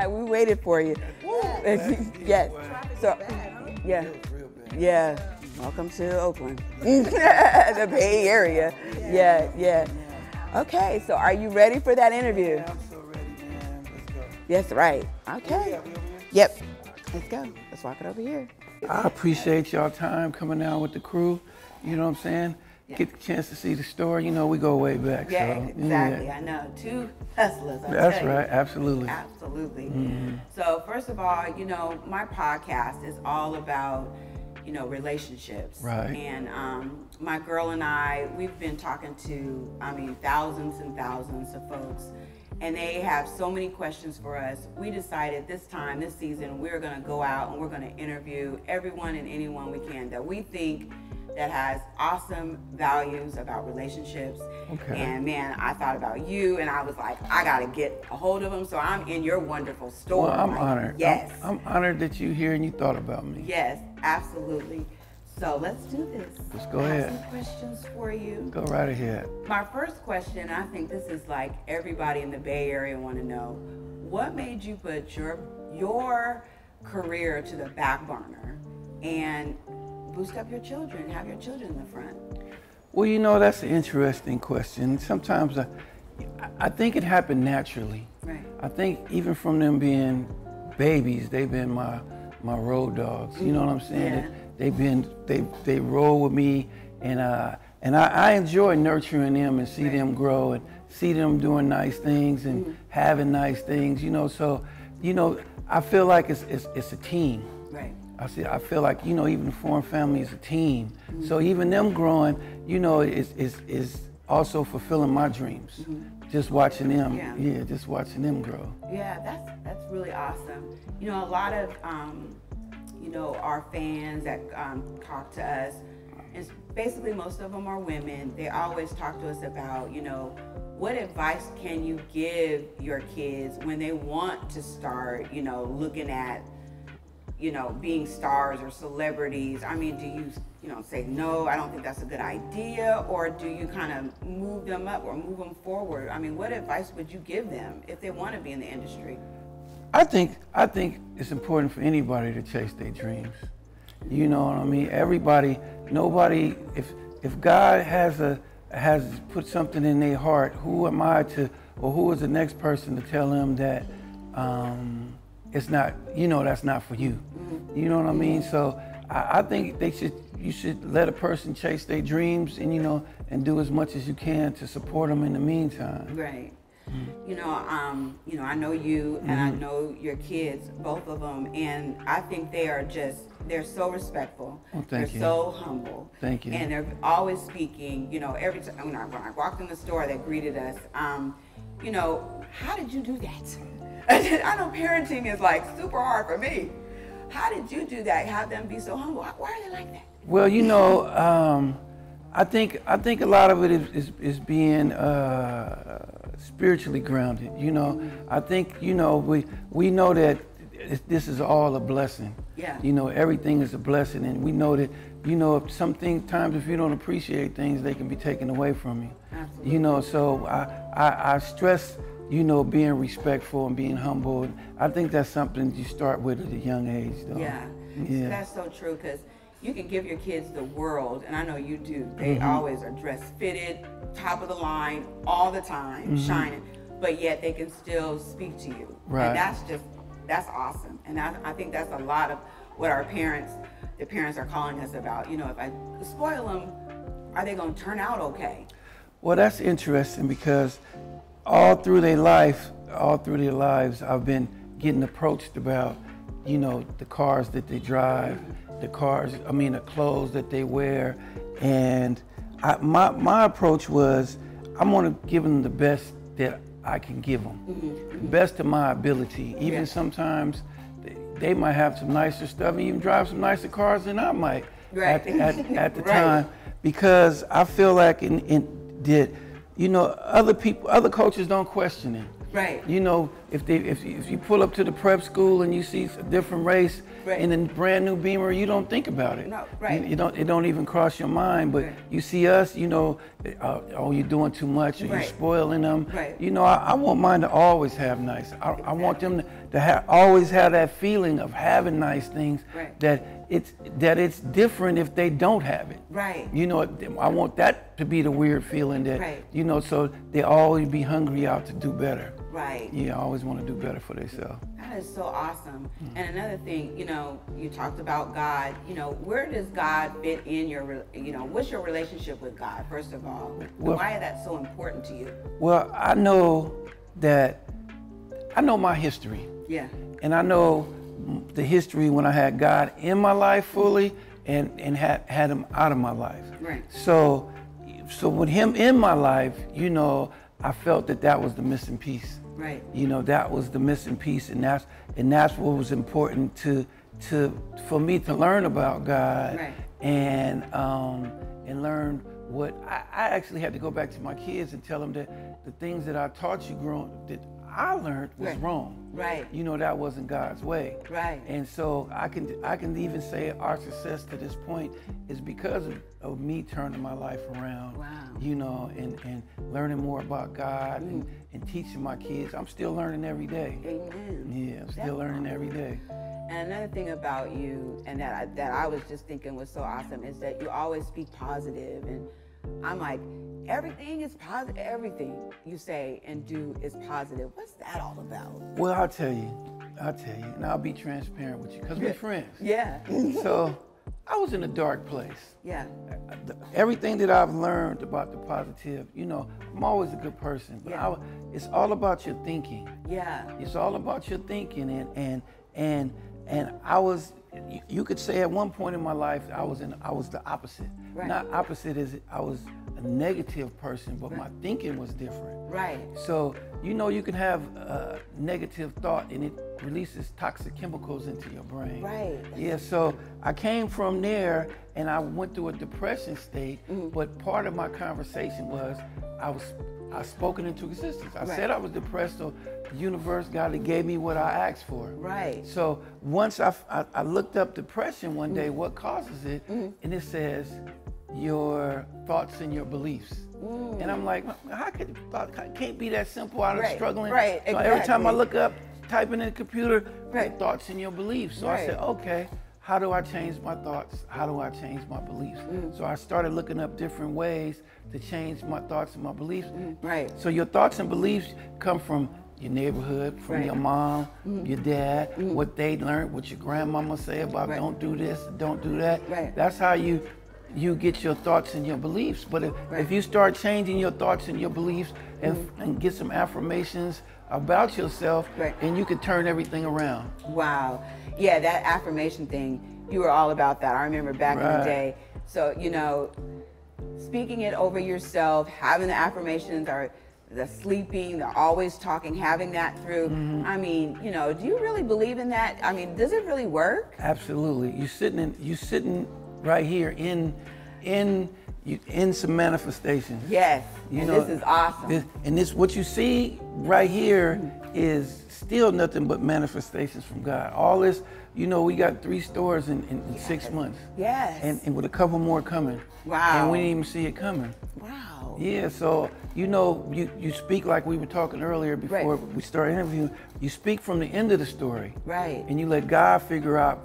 We waited for you. Yes. So, yeah. Yeah. Welcome to Oakland, the Bay Area. Yeah. Okay, so are you ready for that interview? Yeah, I'm so ready, man. Let's go. Yes, right. Okay. Yep. Let's go. Let's walk it over here. I appreciate y'all time coming out with the crew. You know what I'm saying? Get the chance to see the store. You know, we go way back. Yeah, so, exactly. Yeah. I know. Two hustlers. That's right. Absolutely. Absolutely. Mm-hmm. So first of all, you know, my podcast is all about, you know, relationships. Right. And my girl and I, we've been talking to, thousands and thousands of folks, and they have so many questions for us. We decided this season, we're going to go out and we're going to interview everyone and anyone we can that we think that has awesome values about relationships. Okay. And man, I thought about you and I was like, I gotta get a hold of them. So I'm in your wonderful store. Well, I'm honored. Yes. I'm honored that you're here and you thought about me. Yes, absolutely. So let's do this. Let's go I ahead. have some questions for you. Go right ahead. My first question, I think this is like everybody in the Bay Area want to know, what made you put your career to the back burner and boost up your children, have your children in the front? Well, you know, that's an interesting question. Sometimes I think it happened naturally. Right. I think even from them being babies, they've been my road dogs. You know what I'm saying? Yeah. They roll with me, and I enjoy nurturing them and see them grow and see them doing nice things and having nice things. You know, so you know, I feel like it's a team. Right. I feel like, you know, even the foreign family is a team. So even them growing, you know, is also fulfilling my dreams. Just watching them, just watching them grow. Yeah, that's really awesome. You know, a lot of, you know, our fans that talk to us, and basically most of them are women, they always talk to us about, you know, what advice can you give your kids when they want to start, you know, looking at, you know, being stars or celebrities? I mean, do you know, say, no, I don't think that's a good idea? Or do you kind of move them up or move them forward? I mean, what advice would you give them if they want to be in the industry? I think it's important for anybody to chase their dreams. You know what I mean? Nobody, if God has put something in their heart, who am I to, or who is the next person to tell them that, it's not, you know, that's not for you. You know what I mean? So I think you should let a person chase their dreams and, you know, and do as much as you can to support them in the meantime. Right. You know, I know you and I know your kids, both of them, and I think they're so respectful. Well, they're you. so humble. Thank you. And they're always speaking, you know, every time when I walked in the store, they greeted us. You know, how did you do that? I know parenting is like super hard for me. How did you do that? Have them be so humble? Why are they like that? Well, you know, I think a lot of it is being spiritually grounded. You know, I think, you know, we know that this is all a blessing. Yeah. You know, everything is a blessing, and we know that, you know, sometimes if you don't appreciate things, they can be taken away from you. Absolutely. You know, so I stress, you know, being respectful and being humble. I think that's something you start with at a young age, though. Yeah. That's so true, because you can give your kids the world, and I know you do. They always are dressed fitted, top of the line, all the time, shining, but yet they can still speak to you. Right. And that's awesome. And I think that's a lot of what the parents are calling us about. You know, if I spoil them, are they going to turn out okay? Well, that's interesting, because all through their lives, I've been getting approached about, you know, the cars that they drive, the clothes that they wear. And my approach was, I'm gonna give them the best that I can give them, the best of my ability. Even sometimes they might have some nicer stuff and even drive some nicer cars than I might at the time, because I feel like you know, other coaches don't question it. Right. You know, if you pull up to the prep school and you see a different race in a brand new Beamer, you don't think about it. No, right. It don't even cross your mind. But you see us, you know, oh, you're doing too much, or you're spoiling them. Right. You know, I want mine to always have nice. I want them to always have that feeling of having nice things. Right. That it's different if they don't have it. Right. You know, I want that to be the weird feeling that, you know, so they always be hungry out to do better. Right. Yeah, I always want to do better for themselves. That is so awesome. And another thing, you know, you talked about God. You know, where does God fit in your, you know, what's your relationship with God, first of all? Well, why is that so important to you? Well, I know my history. Yeah. And I know the history when I had God in my life fully and had him out of my life. Right. So with him in my life, you know, I felt that was the missing piece. Right. You know, that was the missing piece, and that's what was important for me to learn about God. Right. And learn what I actually had to go back to my kids and tell them that the things that I taught you that I learned was wrong. Right. You know, that wasn't God's way. Right. And so I can even say our success to this point is because of me turning my life around. Wow. You know, and learning more about God and teaching my kids. I'm still learning every day. Amen. Yeah, I'm still learning every day. And another thing about you, and that I was just thinking was so awesome, is that you always speak positive. And I'm like, everything is positive. Everything you say and do is positive. What's that all about? Well, I'll tell you, and I'll be transparent with you because we're friends. Yeah. So I was in a dark place. Yeah. Everything that I've learned about the positive, you know, I'm always a good person, but it's all about your thinking. Yeah. It's all about your thinking, and I was, you could say at one point in my life, I was the opposite. Right. Not opposite as I was a negative person, but my thinking was different. Right. So, you know, you can have a negative thought and it releases toxic chemicals into your brain. Right. Yeah, so I came from there and I went through a depression state, but part of my conversation was I spoke it into existence. I said I was depressed, so the universe, God, gave me what I asked for. Right. So once I looked up depression one day, what causes it, and it says your thoughts and your beliefs. And I'm like, how could thought can't be that simple? I'm struggling. Right. So exactly. every time I look up, typing in the computer, your thoughts and your beliefs. So I said, okay, how do I change my thoughts? How do I change my beliefs? So I started looking up different ways to change my thoughts and my beliefs. Right. So your thoughts and beliefs come from your neighborhood, from your mom, your dad, what they learned, what your grandmama say about don't do this, don't do that. Right. That's how you get your thoughts and your beliefs. But if you start changing your thoughts and your beliefs and get some affirmations about yourself, and you can turn everything around. Wow. Yeah, that affirmation thing, you were all about that. I remember back in the day. So, you know, speaking it over yourself, having the affirmations, or the sleeping, the always talking, having that through. I mean, you know, do you really believe in that? I mean, does it really work? Absolutely. You sitting right here in some manifestations. Yes. You and know, this is awesome. This what you see right here is still nothing but manifestations from God. All this, you know, we got 3 stores in 6 months. Yes. And with a couple more coming. Wow. And we didn't even see it coming. Wow. Yeah, so, you know, you speak like we were talking earlier before we started interviewing. You speak from the end of the story. Right. And you let God figure out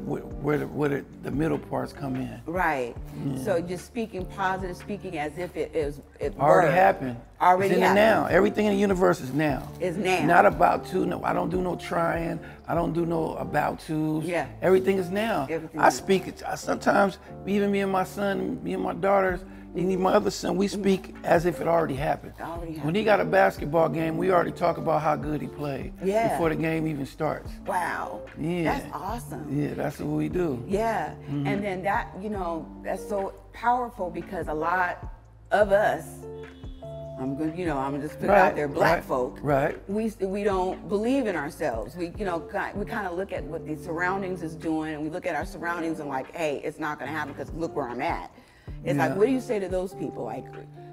where the middle parts come in. Right. So just speaking positive, speaking as if it already happened. Already it's in happened. the now. Everything in the universe is now. Is now. Not about to. No, I don't do no trying. I don't do no about tos. Yeah. Everything is now. Everything I is speak it. Sometimes even me and my son, me and my daughters, and even my other son, we speak as if it already happened. When he got a basketball game, we already talk about how good he played before the game even starts. Wow. Yeah. That's awesome. Yeah, that's what we do. Yeah. And then that, you know, that's so powerful because a lot of us, I'm gonna just put it out there, black folk. Right. We don't believe in ourselves. We kind of look at what the surroundings is doing, and we look at our surroundings and like, hey, it's not gonna happen because look where I'm at. It's like, what do you say to those people? Like,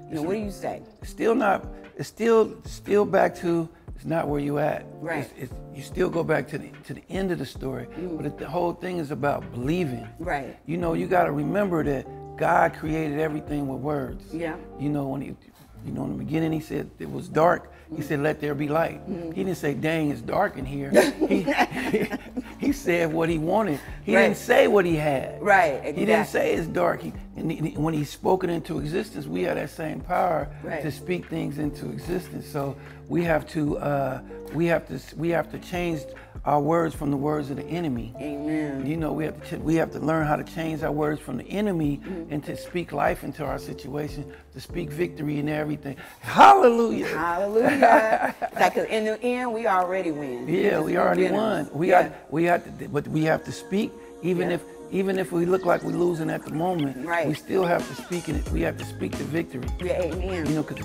you know, what do you say? It's still back to It's not where you at. Right. You still go back to the end of the story, but the whole thing is about believing. Right. You know, you got to remember that God created everything with words. Yeah. You know, in the beginning he said it was dark. He said, let there be light. He didn't say, dang, it's dark in here. He said what he wanted. He didn't say what he had. Right, exactly. He didn't say it's dark. When he spoke it into existence, we have that same power to speak things into existence. So we have to change our words from the words of the enemy. Amen. You know, we have to learn how to change our words from the enemy and to speak life into our situation, to speak victory in everything. Hallelujah. Hallelujah. Like in the end, we already win. Yeah, we already won. But we have to speak, even if we look like we're losing at the moment. Right. We still have to speak in it. We have to speak the victory. Yeah, amen. You know, because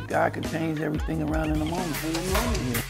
God can change everything around in a moment. In a moment. Yeah.